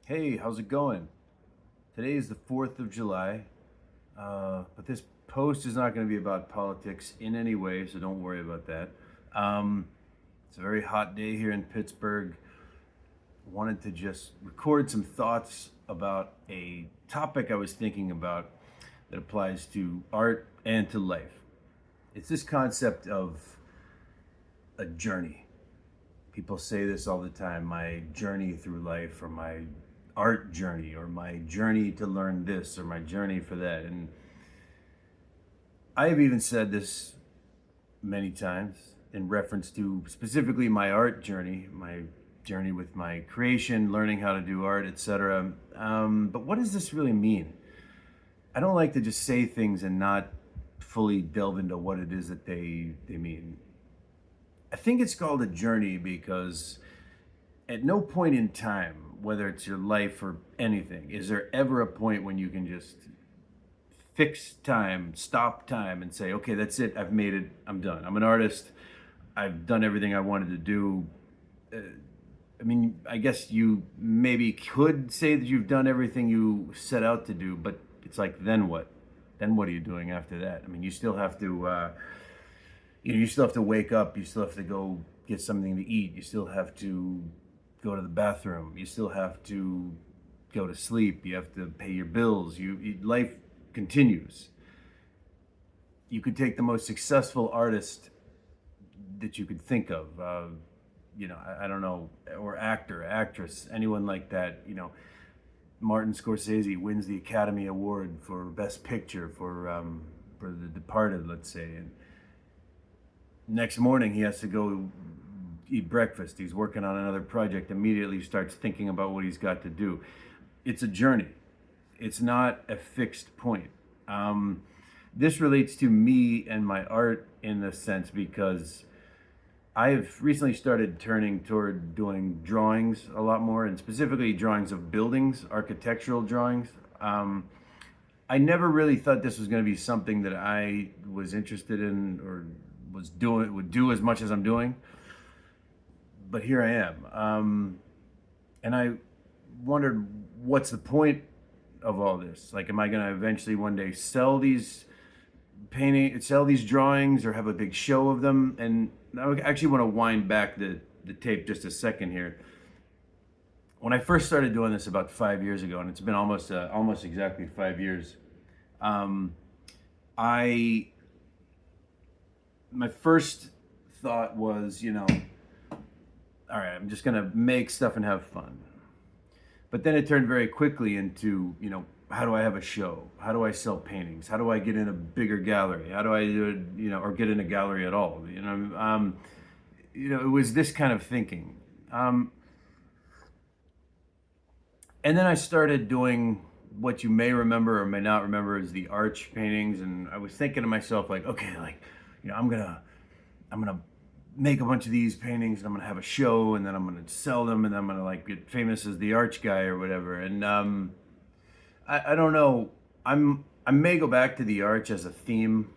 Hey, how's it going? Today is the 4th of July, but this post is not going to be about politics in any way, so don't worry about that. Um, it's a very hot day here in Pittsburgh. Wanted to just record some thoughts about a topic I was thinking about that applies to art and to life. It's this concept of a journey. People say this all the time, my journey through life, or my art journey, or my journey to learn this, or my journey for that. And I have even said this many times in reference to specifically my art journey, my journey with my creation, learning how to do art, etc. But what does this really mean? I don't like to just say things and not fully delve into what it is that they mean. I think it's called a journey because at no point in time, whether it's your life or anything, is there ever a point when you can just fix time, stop time, and say, okay, that's it. I've made it. I'm done. I'm an artist. I've done everything I wanted to do. I mean, I guess you maybe could say that you've done everything you set out to do, but it's like, then what? Then what are you doing after that? I mean, you still have to, you still have to wake up. You still have to go get something to eat. You still have to go to the bathroom. You still have to go to sleep. You have to pay your bills. Life continues. You could take the most successful artist that you could think of. I don't know, or actor, actress, anyone like that. Martin Scorsese wins the Academy Award for Best Picture for The Departed, let's say, and next morning he has to go eat breakfast. He's working on another project. Immediately starts thinking about what he's got to do. It's a journey. It's not a fixed point. This relates to me and my art in a sense because I've recently started turning toward doing drawings a lot more, and specifically drawings of buildings, architectural drawings. I never really thought this was going to be something that I was interested in or would do as much as I'm doing, but here I am. And I wondered, what's the point of all this? Like, am I going to eventually one day sell these drawings, or have a big show of them? And I actually want to wind back the tape just a second here. When I first started doing this about 5 years ago, and it's been almost exactly 5 years, I my first thought was, all right, I'm just gonna make stuff and have fun. But then it turned very quickly into, how do I have a show? How do I sell paintings? How do I get in a bigger gallery? How do I do it, or get in a gallery at all? It was this kind of thinking. And then I started doing what you may remember or may not remember as the arch paintings, and I was thinking to myself, like, okay, like, I'm gonna make a bunch of these paintings, and I'm gonna have a show, and then I'm gonna sell them, and then I'm gonna like get famous as the arch guy or whatever. And I don't know. I may go back to the arch as a theme,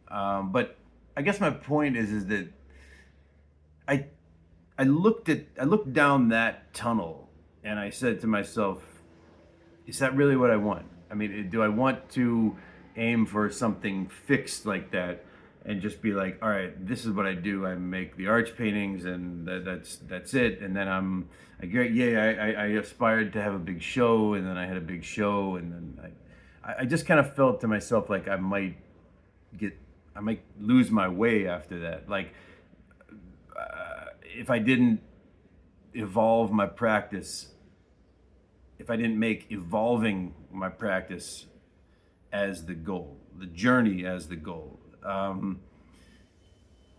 but I guess my point is that I I looked down that tunnel, and I said to myself, is that really what I want? I mean, do I want to aim for something fixed like that and just be like, all right, this is what I do. I make the arch paintings, and that's it. And then I aspired to have a big show, and then I had a big show, and then I just kind of felt to myself like get, I might lose my way after that. Like, if I didn't evolve my practice, if I didn't make evolving my practice as the goal, the journey as the goal.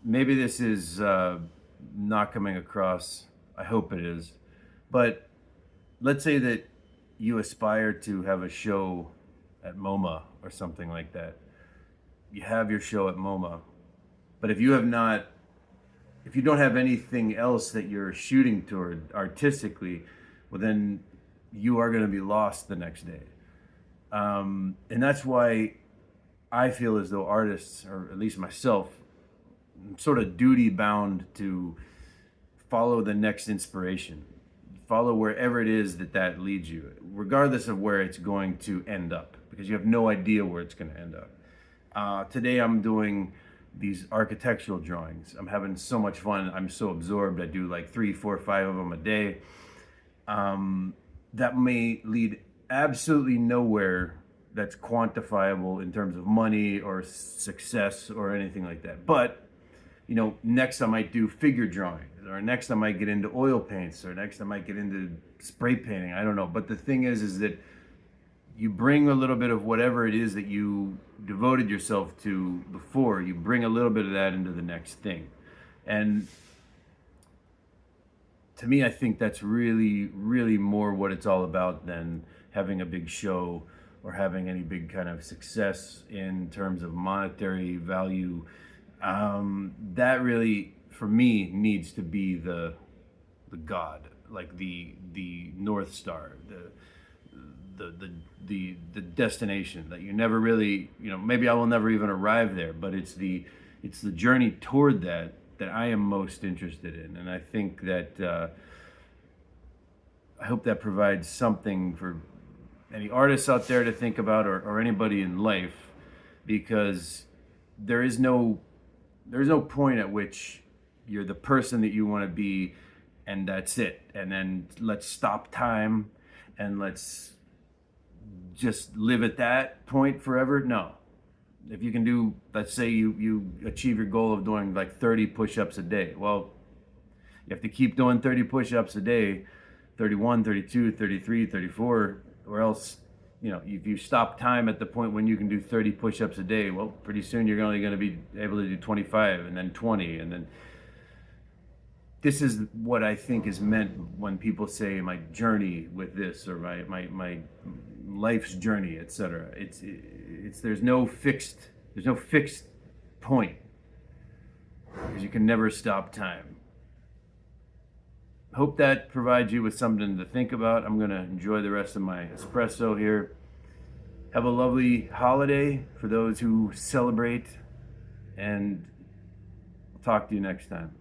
Maybe this is not coming across. I hope it is. But let's say that you aspire to have a show at MoMA or something like that. You have your show at MoMA, but if you don't have anything else that you're shooting toward artistically, well, then you are going to be lost the next day. And that's why I feel as though artists, or at least myself, I'm sort of duty bound to follow the next inspiration. follow wherever it is that leads you, regardless of where it's going to end up, because you have no idea where it's going to end up. Today I'm doing these architectural drawings. I'm having so much fun. I'm so absorbed. I do like 3, 4, 5 of them a day. That may lead absolutely nowhere that's quantifiable in terms of money or success or anything like that. But, you know, next I might do figure drawings, or next I might get into oil paints, or next I might get into spray painting. I don't know. But the thing is that you bring a little bit of whatever it is that you devoted yourself to before, you bring a little bit of that into the next thing. And to me, I think that's really, really more what it's all about than having a big show or having any big kind of success in terms of monetary value. That really, for me, needs to be the God, like the North Star, the destination that you never really, you know, maybe I will never even arrive there, but it's the journey toward that I am most interested in. And I think that I hope that provides something for any artists out there to think about, or anybody in life, because there is no point at which you're the person that you want to be and that's it, and then let's stop time and let's just live at that point forever. No. If you can do, let's say you achieve your goal of doing like 30 push-ups a day, well, you have to keep doing 30 push-ups a day, 31, 32, 33, 34, or else, you know, if you stop time at the point when you can do 30 push-ups a day, well, pretty soon you're only going to be able to do 25, and then 20, and then this is what I think is meant when people say my journey with this, or my life's journey, etc. It's there's no fixed point, because you can never stop time. Hope that provides you with something to think about. I'm gonna enjoy the rest of my espresso here. Have a lovely holiday for those who celebrate, and I'll talk to you next time.